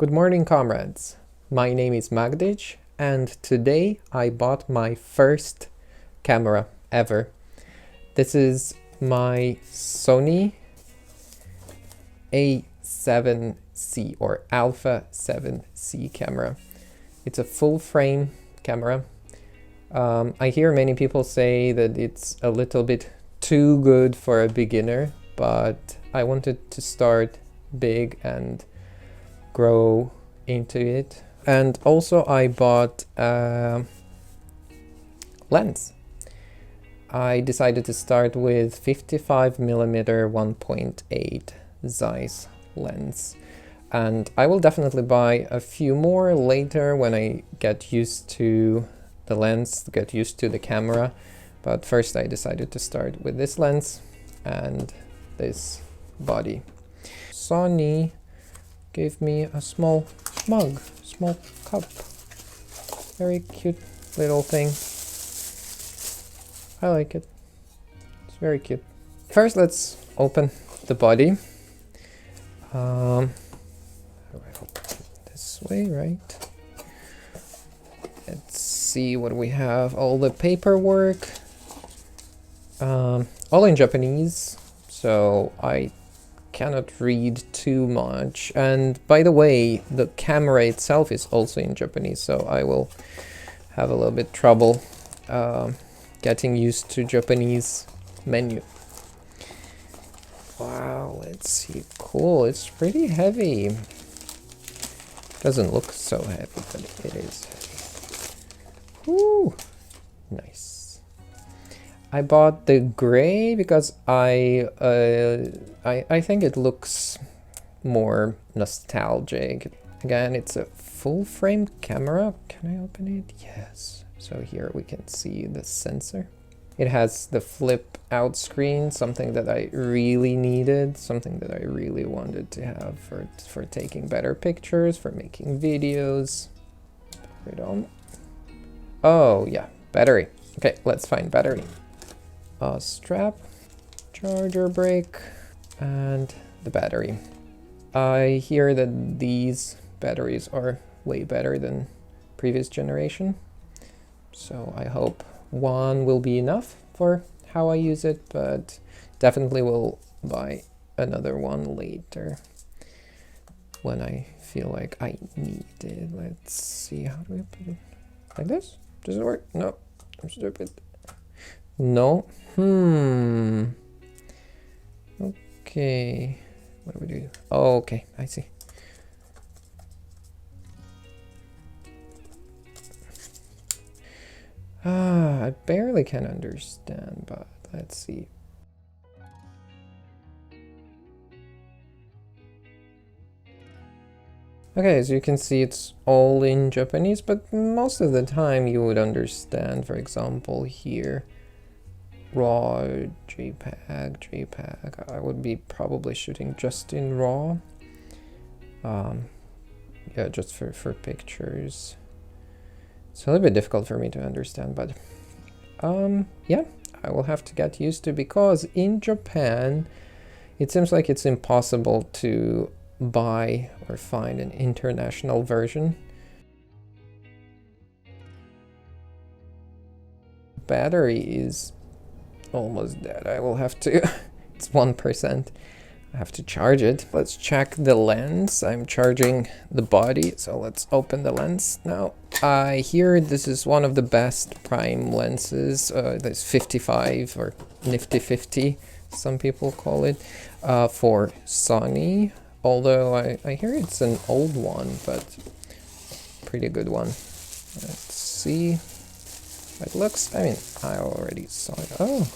Good morning, comrades. My name is Magdych, and today I bought my first camera ever. This is my Sony a7c or a7c camera. It's a full frame camera. I hear many people say that it's a little bit too good for a beginner, but I wanted to start big and grow into it. And also I bought a lens. I decided to start with 55mm 1.8 Zeiss lens, and I will definitely buy a few more later when I get used to the lens, get used to the camera. But first I decided to start with this lens and this body. Sony gave me a small mug, small cup. Very cute little thing. I like it. It's very cute. First, let's open the body. How do I open it? This way, right? Let's see what we have. All the paperwork. All in Japanese, so I cannot read too much. And by the way, the camera itself is also in Japanese, so I will have a little bit trouble getting used to Japanese menu. Wow, let's see. Cool, it's pretty heavy. Doesn't look so heavy, but it is heavy. Woo! Nice. I bought the gray because I think it looks more nostalgic. Again, it's a full frame camera. Can I open it? Yes. So here we can see the sensor. It has the flip out screen, something that I really needed, something that I really wanted to have for taking better pictures, for making videos. Put it on. Oh yeah, battery. Okay, let's find battery. Strap, charger brick, and the battery. I hear that these batteries are way better than previous generation, so I hope one will be enough for how I use it, but definitely will buy another one later when I feel like I need it. Let's see, how do I put it? Like this? Does it work? No, I'm stupid. No. Okay. What do we do? Oh, okay. I see. I barely can understand, but let's see. Okay, as you can see, it's all in Japanese, but most of the time you would understand. For example, here. RAW, JPEG. I would be probably shooting just in RAW. Yeah, just for pictures. It's a little bit difficult for me to understand, but yeah, I will have to get used to, because in Japan it seems like it's impossible to buy or find an international version. Battery is almost dead. I will have to it's 1%. I have to charge it. Let's check the lens. I'm charging the body, so let's open the lens now. I hear this is one of the best prime lenses. There's 55 or nifty 50, some people call it, for Sony. Although I hear it's an old one, but pretty good one. Let's see. It looks, I mean, I already saw it. Oh,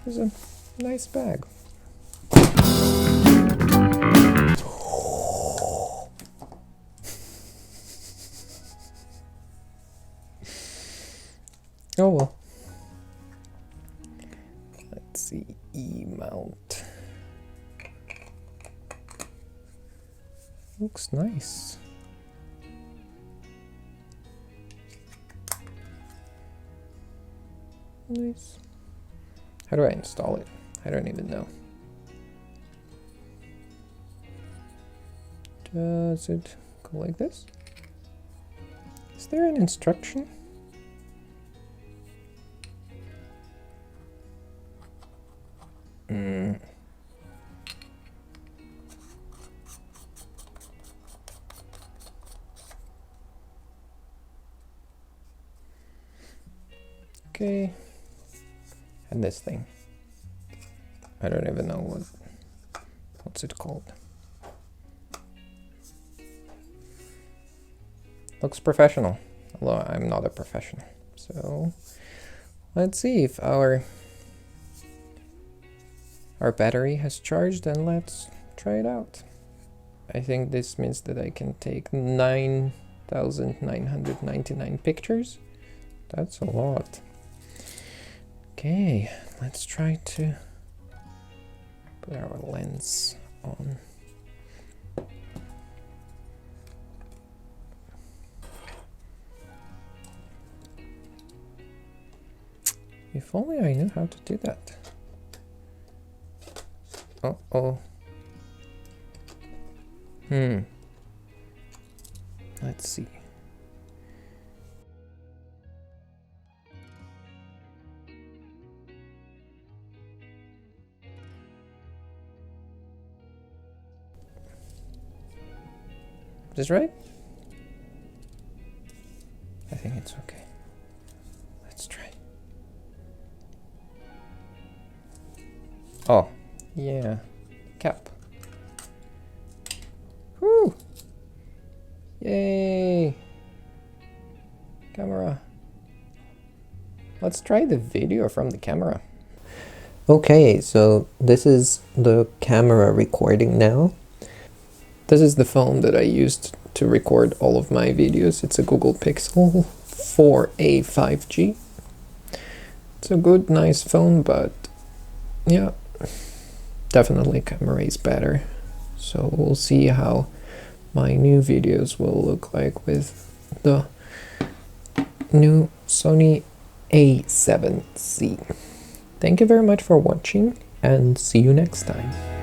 there's a nice bag. Oh well. Let's see, E-mount. Looks nice. Nice. How do I install it? I don't even know. Does it Go like this. Is there an instruction? Okay. And this thing. I don't even know what's it called. Looks professional, although I'm not a professional. So let's see if our battery has charged, and let's try it out. I think this means that I can take 9,999 pictures. That's a lot. Okay, let's try to put our lens on. If only I knew how to do that. Uh-oh. Let's see. Is this right? I think it's okay. Let's try. Oh, yeah. Cap. Woo! Yay! Camera. Let's try the video from the camera. Okay, so this is the camera recording now. This is the phone that I used to record all of my videos. It's a Google Pixel 4a 5G. It's a good, nice phone, but yeah, definitely camera is better. So we'll see how my new videos will look like with the new Sony a7c. Thank you very much for watching, and see you next time.